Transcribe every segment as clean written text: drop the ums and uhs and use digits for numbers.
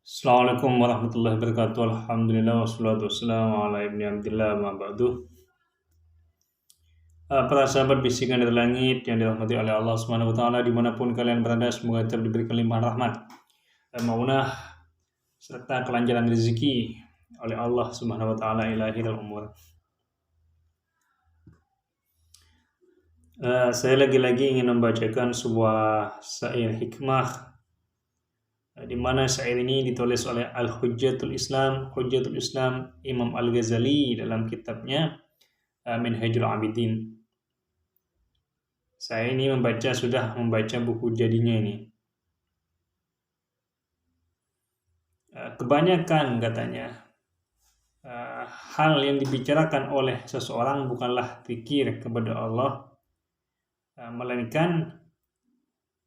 Assalamualaikum warahmatullahi wabarakatuh. Alhamdulillah wassalatu wassalamu ala ibni abdillah ma ba'du. Para sahabat bisikan dari langit yang dirahmati oleh Allah Subhanahu wa taala dimanapun kalian berada, semoga tetap diberi kelimpahan rahmat, maunah serta kelancaran rezeki oleh Allah Subhanahu wa taala ila akhiril umur. Saya lagi-lagi ingin membacakan sebuah syair hikmah, di mana syair ini ditulis oleh Hujjatul Islam Imam Al-Ghazali dalam kitabnya Minhajul Abidin. Saya ini sudah membaca buku jadinya ini. Kebanyakan katanya hal yang dibicarakan oleh seseorang bukanlah zikir kepada Allah, melainkan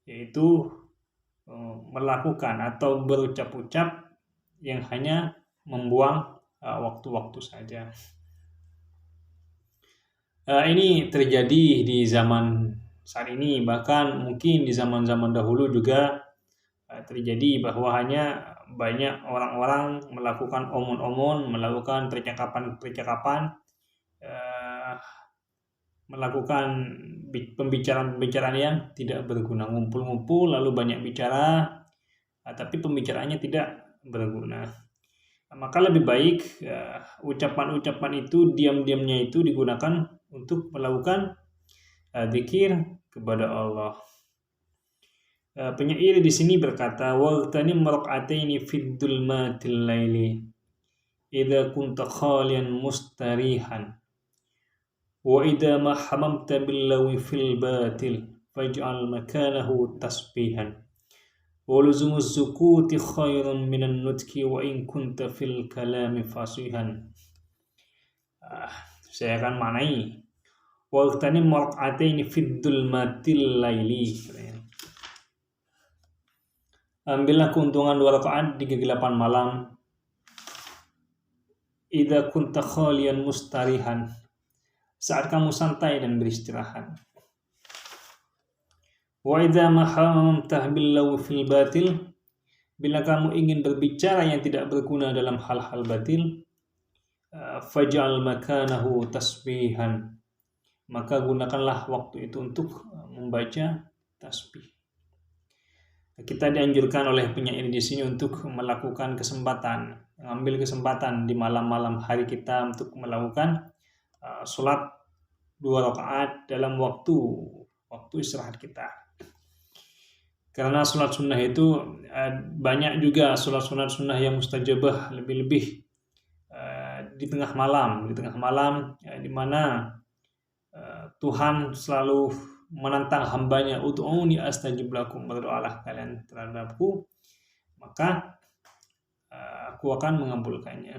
yaitu melakukan atau berucap-ucap yang hanya membuang waktu-waktu saja. Ini terjadi di zaman saat ini, bahkan mungkin di zaman-zaman dahulu juga terjadi bahwa hanya banyak orang-orang melakukan omon-omon, melakukan percakapan-percakapan, melakukan pembicaraan-pembicaraan yang tidak berguna, ngumpul-ngumpul lalu banyak bicara, tapi pembicaraannya tidak berguna. Maka lebih baik ucapan-ucapan itu, diam-diamnya itu digunakan untuk melakukan zikir kepada Allah. Penyair di sini berkata, "Waqtanim raq'ataini fid dhulmatil laili idza kunta khalian mustarihan wa idza ma hamamta billawi fil batil faj'al makanahu tasbihan wa luzumuz zukuti khairun minan nutki wa in kunta fil kalami fasihan." Saya akan maknai, "Waqtanim raq'ataini fid dhulmatil laili." Ambillah keuntungan 2 rakaat di kegelapan malam. Idza kunta khalian mustarihan, saat kamu santai dan beristirahat. Wa idza ma hamamta billawi fil batil, bila kamu ingin berbicara yang tidak berguna dalam hal-hal batil, faj'al makanahu tasbihan, maka gunakanlah waktu itu untuk membaca tasbih. Kita dianjurkan oleh penyair di sini untuk melakukan mengambil kesempatan di malam-malam hari kita untuk melakukan sholat 2 rakaat dalam waktu istirahat kita. Karena sholat sunnah itu banyak juga sholat sunnah yang mustajabah, lebih-lebih di tengah malam, di mana Tuhan selalu menantang hambanya, ud'uni astajib lakum, berdoalah kalian terhadapku maka aku akan mengabulkannya.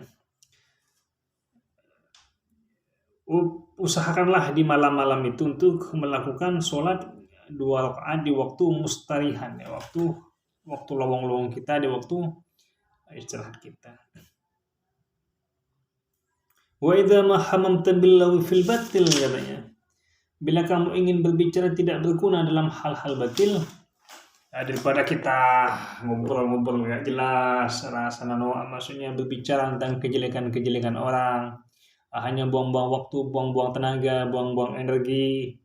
Usahakanlah di malam-malam itu untuk melakukan sholat 2 rakaat di waktu mustarihan, ya, waktu lowong-lowong kita, di waktu istirahat kita. Wa idza ma hamamta billahi fil batil, katanya, bila kamu ingin berbicara tidak berguna dalam hal-hal batil, daripada kita ngobrol-ngobrol gak jelas, maksudnya berbicara tentang kejelekan-kejelekan orang, hanya buang-buang waktu, buang-buang tenaga, buang-buang energi,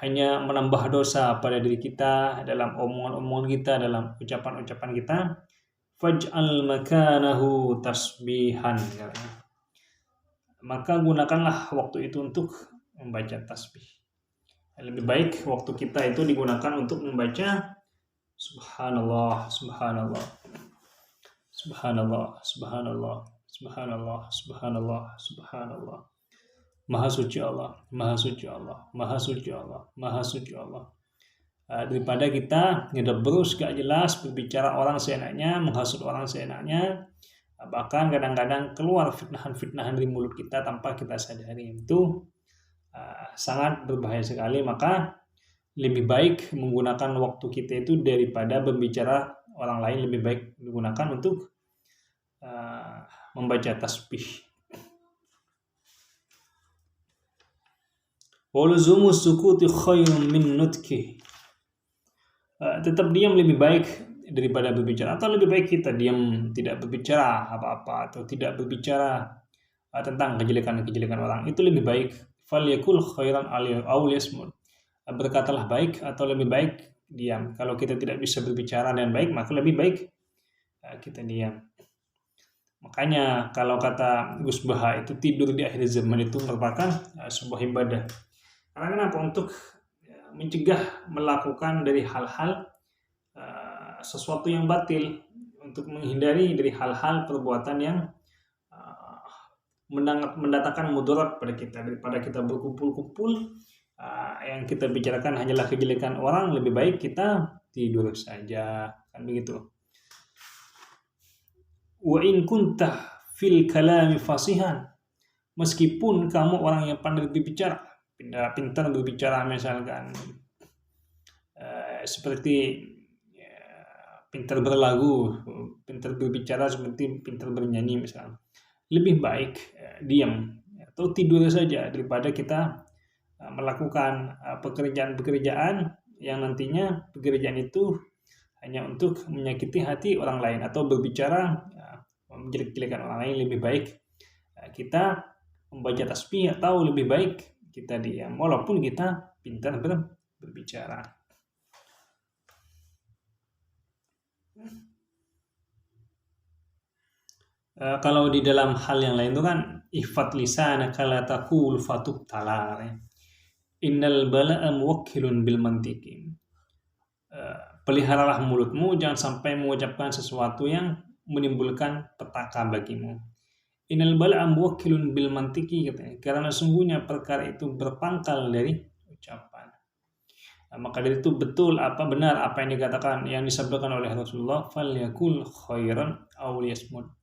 hanya menambah dosa pada diri kita dalam omongan-omongan kita, dalam ucapan-ucapan kita, faj'al makanahu tasbihan, maka gunakanlah waktu itu untuk membaca tasbih. Lebih baik waktu kita itu digunakan untuk membaca subhanallah, subhanallah, subhanallah, subhanallah, subhanallah, subhanallah, subhanallah. Maha suci Allah, maha suci Allah, maha suci Allah, maha suci Allah. Daripada kita ngedebrus gak jelas, berbicara orang seenaknya, menghasut orang seenaknya, bahkan kadang-kadang keluar fitnahan-fitnahan dari mulut kita tanpa kita sadari. Itu sangat berbahaya sekali. Maka lebih baik menggunakan waktu kita itu daripada berbicara orang lain, lebih baik digunakan untuk membaca tasbih. Waluzumus sukuti khairun min nutki, tetap diam lebih baik daripada berbicara, atau lebih baik kita diam, tidak berbicara apa-apa, atau tidak berbicara tentang kejelekan-kejelekan orang, itu lebih baik. Falyakul khairan aw liyasmut. Berkatalah baik atau lebih baik diam. Kalau kita tidak bisa berbicara dengan baik, maka lebih baik kita diam. Makanya kalau kata Gus Baha itu tidur di akhir zaman itu merupakan sebuah ibadah. Karena kenapa? Untuk mencegah melakukan dari hal-hal sesuatu yang batil, untuk menghindari dari hal-hal perbuatan yang mendatangkan mudarat pada kita. Daripada kita berkumpul-kumpul, yang kita bicarakan hanyalah kejelekan orang, lebih baik kita tidur saja, kan begitu. Wa in kunta fil kalami fasihan, meskipun kamu orang yang pandai berbicara, pintar berbicara, misalkan seperti pintar berlagu, pintar berbicara, seperti pintar bernyanyi misalnya, lebih baik diam atau tidur saja daripada kita melakukan pekerjaan-pekerjaan yang nantinya pekerjaan itu hanya untuk menyakiti hati orang lain atau berbicara menjelek-jelekan orang lain. Lebih baik kita membaca tasbih, atau lebih baik kita diam walaupun kita pintar berbicara. Kalau di dalam hal yang lain itu kan ihfat lisanaka la taqul fatubtala. Innal bala'a muwakkilun bil mantiqi. Peliharalah mulutmu, jangan sampai mengucapkan sesuatu yang menimbulkan petaka bagimu. Innal bala'a muwakkilun bil mantiqi, katanya, karena sungguhnya perkara itu berpangkal dari ucapan. Maka dari itu benar apa yang dikatakan, yang disabdakan oleh Rasulullah, falyakul khairan aw liyasmut.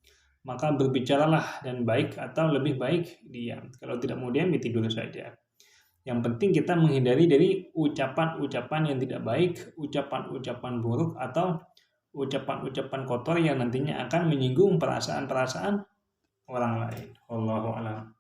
Maka berbicaralah dan baik atau lebih baik diam. Kalau tidak mau diam, tidur saja. Yang penting kita menghindari dari ucapan-ucapan yang tidak baik, ucapan-ucapan buruk, atau ucapan-ucapan kotor yang nantinya akan menyinggung perasaan-perasaan orang lain. Wallahu a'lam.